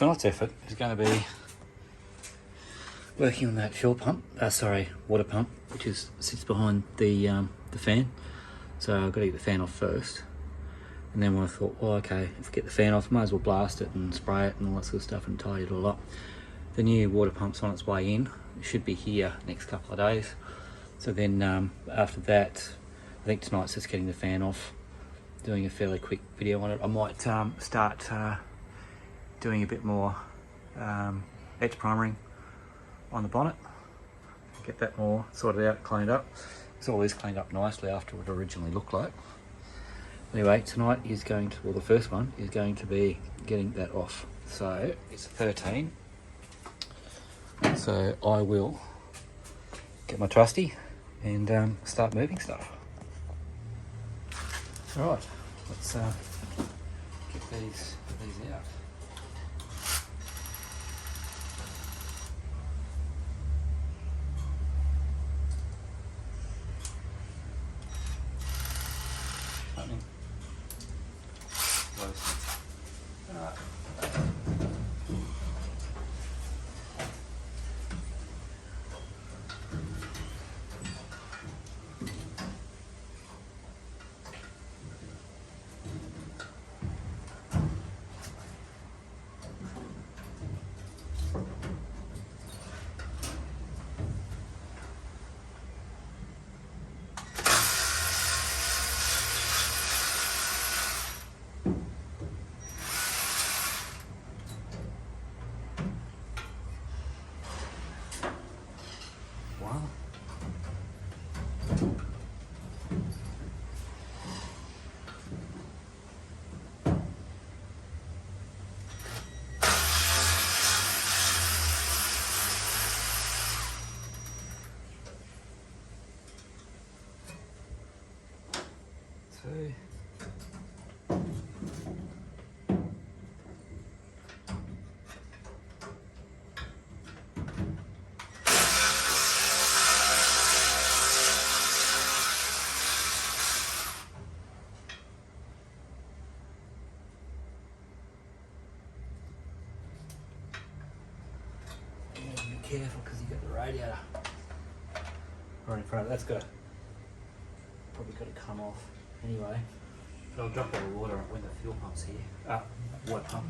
tonight's effort is going to be working on that fuel pump, water pump, which sits behind the fan. So I've got to get the fan off first. And then when I thought, well, okay, if I get the fan off, might as well blast it and spray it and all that sort of stuff and tidy it all up. The new water pump's on its way in. It should be here next couple of days. So then after that, I think tonight's just getting the fan off, doing a fairly quick video on it. I might start doing a bit more etch primering on the bonnet, get that more sorted out, cleaned up. It's all is cleaned up nicely after what it originally looked like. Anyway, tonight is going to, well, the first one is going to be getting that off. So it's 13. So I will get my trusty and start moving stuff. All right, let's get these out. Be careful because you've got the radiator right in front of it. That's probably got to come off anyway. But I'll drop all the water when the fuel pump's here. Water pump.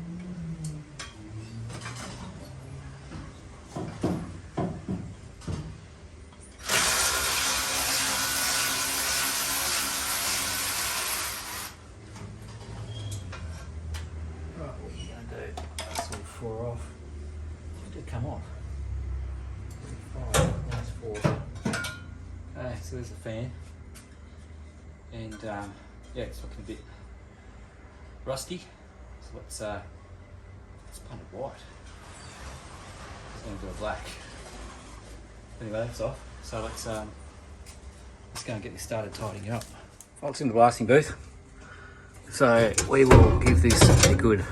Right, what are you going to do? That's all 4 off. It did come off. 5, that's 4. Okay, so there's the fan. And yeah, it's looking a bit rusty. So let's paint it white. It's going to do a black. Anyway, that's off. So let's go and get this started tidying it up. Folks in the blasting booth. So we will give this a good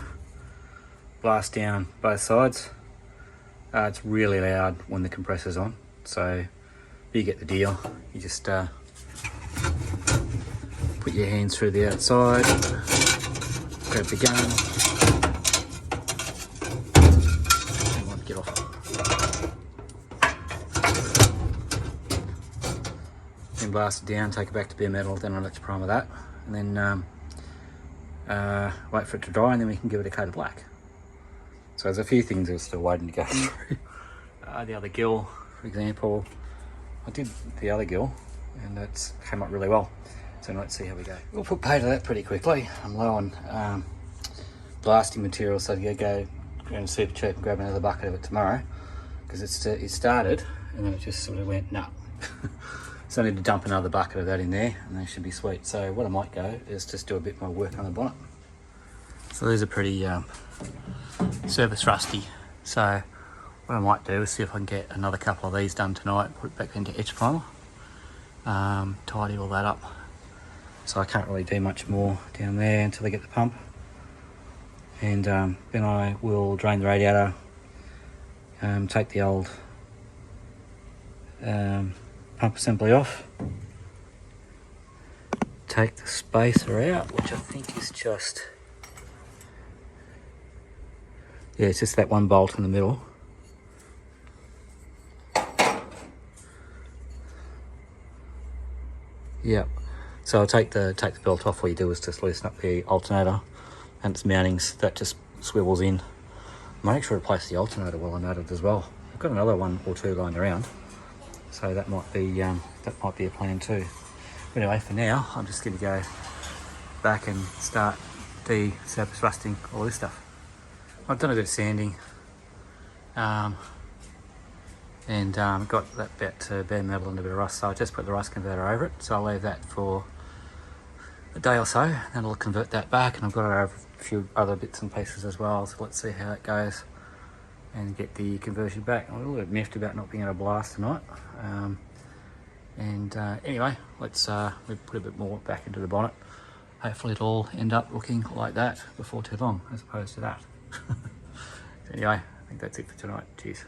blast down both sides. It's really loud when the compressor's on, so you get the deal. You just put your hands through the outside, grab the gun, and get off. Then blast it down, take it back to bare metal, then I'll let's primer that, and then wait for it to dry, and then we can give it a coat of black. So there's a few things that are still waiting to go through. The other gill, for example, I did the other gill and that's came up really well. So let's see how we go. We'll put paint on that pretty quickly. I'm low on blasting material, so to go around Super Cheap and grab another bucket of it tomorrow, because it started and then it just sort of went nut. So I need to dump another bucket of that in there and they should be sweet. So what I might go is just do a bit more work on the bonnet. So these are pretty surface rusty. So what I might do is see if I can get another couple of these done tonight, put it back into etch primer, tidy all that up. So I can't really do much more down there until I get the pump. And then I will drain the radiator, take the old pump assembly off, take the spacer out, which I think is just Yeah, it's just that one bolt in the middle. Yep. So I'll take the belt off. What you do is just loosen up the alternator and its mountings. That just swivels in. I might actually replace the alternator while I'm at it as well. I've got another one or two lying around, so that might be a plan too. But anyway, for now, I'm just going to go back and start de-surface rusting all this stuff. I've done a bit of sanding, and got that bit to bare metal and a bit of rust, so I just put the rust converter over it. So I'll leave that for a day or so, then I'll convert that back, and I've got it over a few other bits and pieces as well, so let's see how it goes and get the conversion back. I'm a little bit miffed about not being able to blast tonight. Anyway, let's we put a bit more back into the bonnet. Hopefully it'll all end up looking like that before too long, as opposed to that. Anyway, I think that's it for tonight. Cheers.